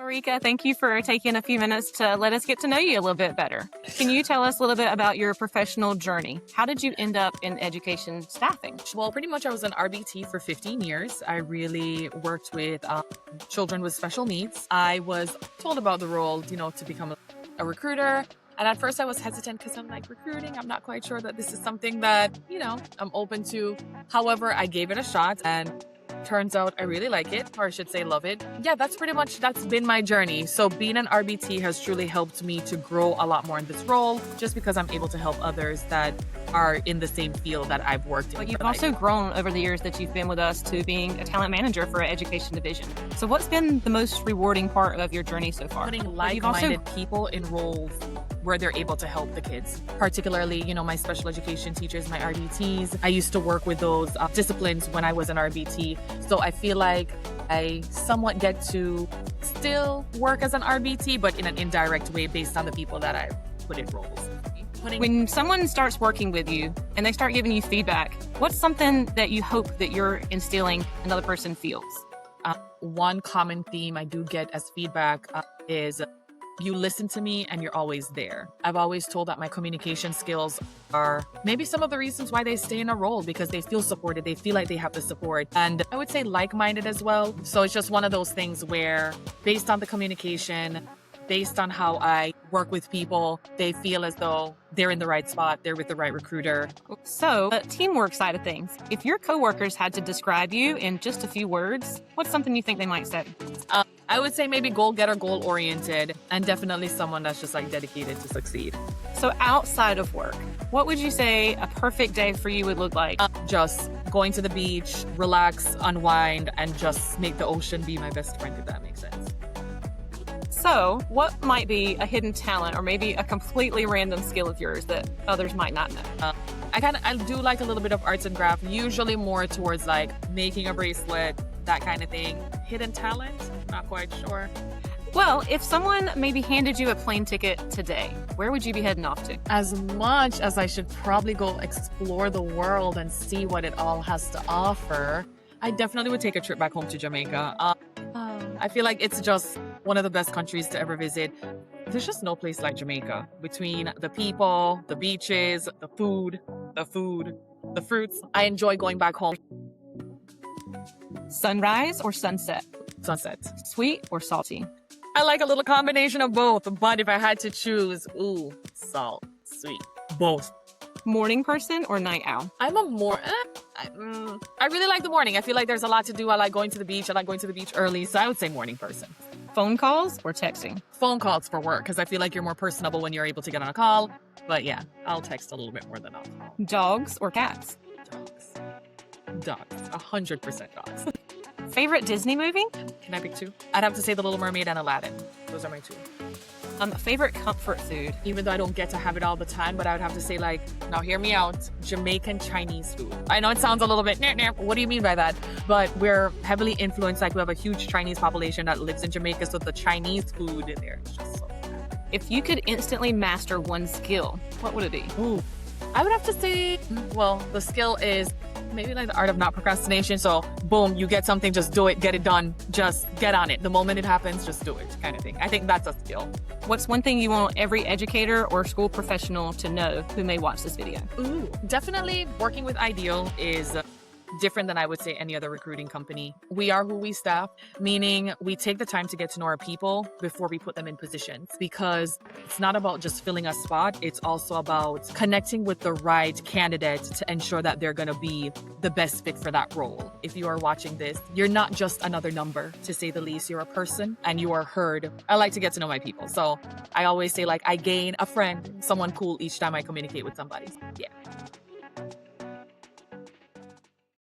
Marika, thank you for taking a few minutes to let us get to know you a little bit better. Can you tell us a little bit about your professional journey? How did you end up in education staffing? Well, pretty much I was an RBT for 15 years. I really worked with children with special needs. I was told about the role, to become a recruiter. And at first I was hesitant because I'm like, recruiting, I'm not quite sure that this is something that, I'm open to. However, I gave it a shot and turns out I really like it, or I should say love it. Yeah, that's been my journey. So being an RBT has truly helped me to grow a lot more in this role, just because I'm able to help others that are in the same field that I've worked in. But you've also grown over the years that you've been with us to being a talent manager for our education division. So what's been the most rewarding part of your journey so far? Putting like-minded people in roles where they're able to help the kids. Particularly, my special education teachers, my RBTs. I used to work with those disciplines when I was an RBT. So I feel like I somewhat get to still work as an RBT, but in an indirect way based on the people that I put in roles. When someone starts working with you and they start giving you feedback, what's something that you hope that you're instilling another person feels? One common theme I do get as feedback is you listen to me and you're always there. I've always told that my communication skills are maybe some of the reasons why they stay in a role, because they feel supported. They feel like they have the support. And I would say like-minded as well. So it's just one of those things where based on the communication, based on how I work with people, they feel as though they're in the right spot, they're with the right recruiter. So, the teamwork side of things, if your coworkers had to describe you in just a few words, what's something you think they might say? I would say maybe goal-getter, goal-oriented, and definitely someone that's just dedicated to succeed. So outside of work, what would you say a perfect day for you would look like? Just going to the beach, relax, unwind, and just make the ocean be my best friend, if that makes sense. So, what might be a hidden talent or maybe a completely random skill of yours that others might not know? I do like a little bit of arts and craft, usually more towards making a bracelet, that kind of thing. Hidden talent? Not quite sure. Well, if someone maybe handed you a plane ticket today, where would you be heading off to? As much as I should probably go explore the world and see what it all has to offer, I definitely would take a trip back home to Jamaica. I feel like it's just one of the best countries to ever visit. There's just no place like Jamaica. Between the people, the beaches, the food, the fruits. I enjoy going back home. Sunrise or sunset? Sunset. Sweet or salty? I like a little combination of both, but if I had to choose, salt, sweet, both. Morning person or night owl? I'm a I really like the morning. I feel like there's a lot to do. I like going to the beach. I like going to the beach early. So I would say morning person. Phone calls or texting? Phone calls for work, because I feel like you're more personable when you're able to get on a call. But yeah, I'll text a little bit more than I'll call. Dogs or cats? Dogs. 100% dogs. Favorite Disney movie? Can I pick two? I'd have to say The Little Mermaid and Aladdin. Those are my two. Favorite comfort food? Even though I don't get to have it all the time, but I would have to say now hear me out, Jamaican Chinese food. I know it sounds a little bit, what do you mean by that? But we're heavily influenced, we have a huge Chinese population that lives in Jamaica, so the Chinese food in there is just so good. If you could instantly master one skill, what would it be? I would have to say, the skill is maybe the art of not procrastination. So boom, you get something, just do it, get it done, just get on it. The moment it happens, just do it, kind of thing. I think that's a skill. What's one thing you want every educator or school professional to know who may watch this video? Definitely working with iDEAL is different than I would say any other recruiting company. We are who we staff, meaning we take the time to get to know our people before we put them in positions, because it's not about just filling a spot. It's also about connecting with the right candidate to ensure that they're going to be the best fit for that role. If you are watching this, you're not just another number, to say the least. You're a person and you are heard. I like to get to know my people. So I always say I gain a friend, someone cool each time I communicate with somebody. Yeah.